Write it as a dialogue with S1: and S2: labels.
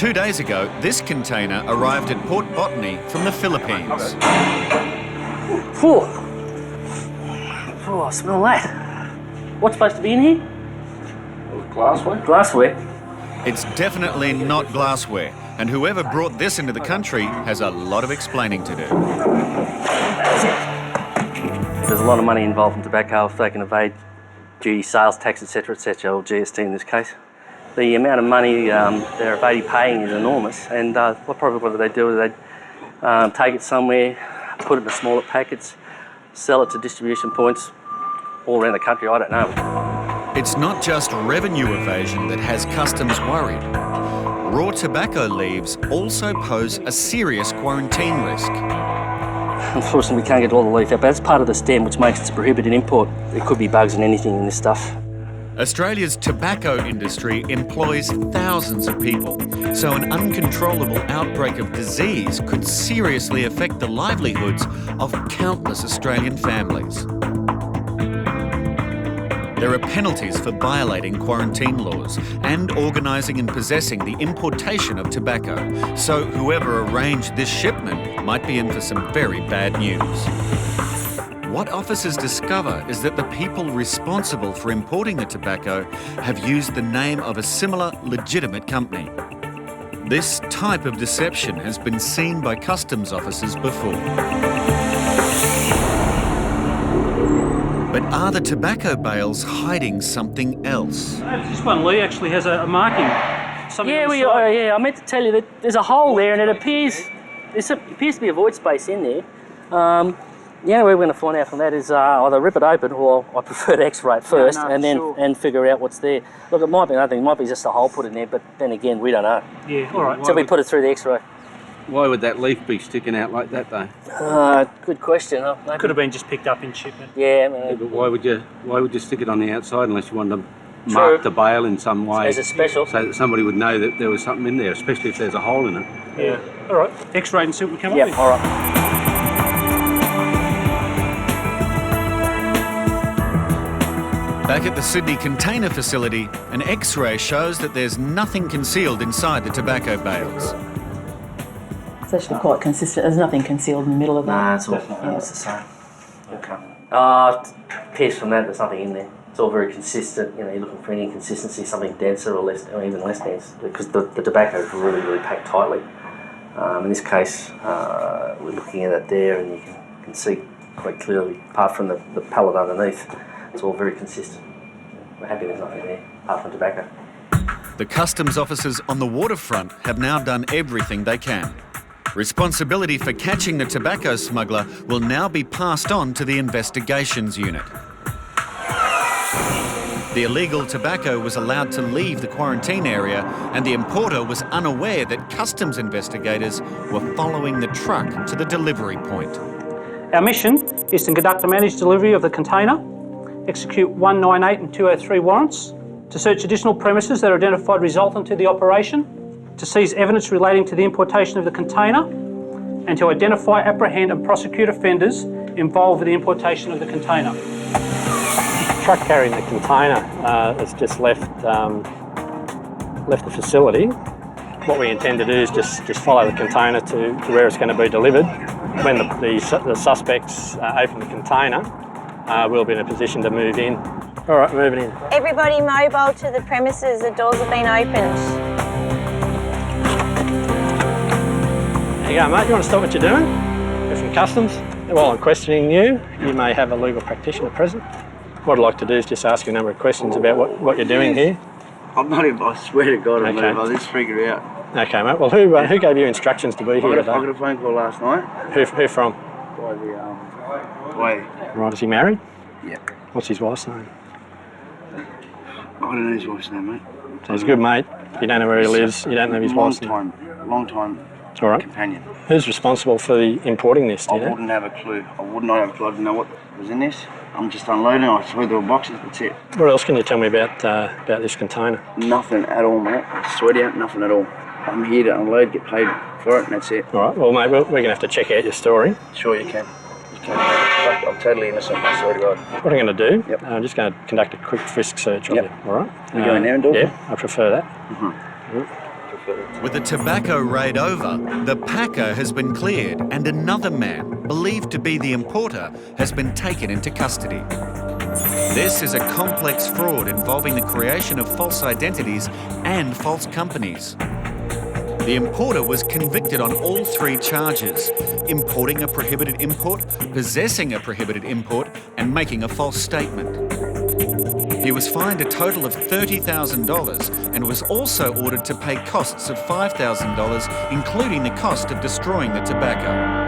S1: 2 days ago, this container arrived at Port Botany from the Philippines.
S2: Phew. Oh, I smell that. What's supposed to be in here?
S3: Glassware?
S2: Glassware.
S1: It's definitely not glassware, and whoever brought this into the country has a lot of explaining to do.
S2: There's a lot of money involved in tobacco if they can evade duty, sales tax, etc., or GST in this case. The amount of money they're evading paying is enormous, and what they do is they take it somewhere, put it in smaller packets, sell it to distribution points all around the country. I don't know.
S1: It's not just revenue evasion that has customs worried. Raw tobacco leaves also pose a serious quarantine risk.
S2: Unfortunately, we can't get all the leaf out, but that's part of the stem which makes it a prohibited import. There could be bugs and anything in this stuff.
S1: Australia's tobacco industry employs thousands of people, so an uncontrollable outbreak of disease could seriously affect the livelihoods of countless Australian families. There are penalties for violating quarantine laws and organising and possessing the importation of tobacco, so whoever arranged this shipment might be in for some very bad news. What officers discover is that the people responsible for importing the tobacco have used the name of a similar legitimate company. This type of deception has been seen by customs officers before. But are the tobacco bales hiding something else?
S4: This one, Lee, actually has a marking.
S2: I meant to tell you that there's a hole there, and it appears to be a void space in there. The only way we're going to find out from that is either rip it open, or I prefer to X-ray it first and figure out what's there. Look, it might be nothing. It might be just a hole put in there, but then again, we don't know.
S4: Yeah, all right.
S2: So we put it through the X-ray.
S3: Why would that leaf be sticking out like that, though?
S2: Good question.
S4: Could have been just picked up in shipment.
S2: Yeah,
S3: but why would you stick it on the outside unless you wanted to mark the bale in some way?
S2: As a special.
S3: So that somebody would know that there was something in there, especially if there's a hole in it.
S4: Yeah. All right. X-ray and see what we come up with.
S2: Yeah, all right.
S1: Back at the Sydney container facility, an X-ray shows that there's nothing concealed inside the tobacco bales.
S5: It's actually quite consistent. There's nothing concealed in the middle of that.
S2: Nah, it's all almost the same. Okay. It appears from that there's nothing in there. It's all very consistent. You know, you're looking for any inconsistency, something denser or less, or even less dense, because the tobacco is really, really packed tightly. In this case, we're looking at it there, and you can see quite clearly, apart from the pallet underneath, it's all very consistent. We're happy there's nothing there, apart from tobacco.
S1: The customs officers on the waterfront have now done everything they can. Responsibility for catching the tobacco smuggler will now be passed on to the investigations unit. The illegal tobacco was allowed to leave the quarantine area, and the importer was unaware that customs investigators were following the truck to the delivery point.
S4: Our mission is to conduct a managed delivery of the container, execute 198 and 203 warrants, to search additional premises that are identified resultant to the operation, to seize evidence relating to the importation of the container, and to identify, apprehend and prosecute offenders involved with the importation of the container.
S6: The truck carrying the container has just left the facility. What we intend to do is just follow the container to where it's going to be delivered. When the suspects open the container, we'll be in a position to move in. All right, moving in.
S7: Everybody mobile to the premises, the doors have been opened.
S6: There you go, mate. You want to stop what you're doing? You're from Customs. While I'm questioning you, you may have a legal practitioner present. What I'd like to do is just ask you a number of questions about what you're doing here.
S8: I'm not even, I swear to God, I'm not. I'll just figure it out.
S6: Okay, mate. Well, who gave you instructions to be here today?
S8: I got a phone call last night.
S6: Who from?
S8: By the, way.
S6: Right, is he married?
S8: Yeah.
S6: What's his wife's name?
S8: I don't know his wife's name, mate.
S6: So he's a good mate. You don't know where he lives. You don't know his wife's name.
S8: Long time.
S6: All right.
S8: Companion.
S6: Who's responsible for importing this?
S8: I wouldn't have a clue. I would not have a clue. I didn't know what was in this. I'm just unloading. I saw there were boxes. That's it.
S6: What else can you tell me about this container?
S8: Nothing at all, mate. I swear to you, nothing at all. I'm here to unload, get paid for it, and that's it.
S6: All right. Well, mate, we're going to have to check out your story.
S8: Sure, you can. I'm totally innocent. I swear to God.
S6: What I'm going to do?
S8: Yep.
S6: I'm just going to conduct a quick frisk search on you. All right.
S8: You going there and do it?
S6: Yeah, I prefer that.
S8: Prefer
S1: With the tobacco raid over, the packer has been cleared and another man, believed to be the importer, has been taken into custody. This is a complex fraud involving the creation of false identities and false companies. The importer was convicted on all 3 charges: importing a prohibited import, possessing a prohibited import, and making a false statement. He was fined a total of $30,000 and was also ordered to pay costs of $5,000, including the cost of destroying the tobacco.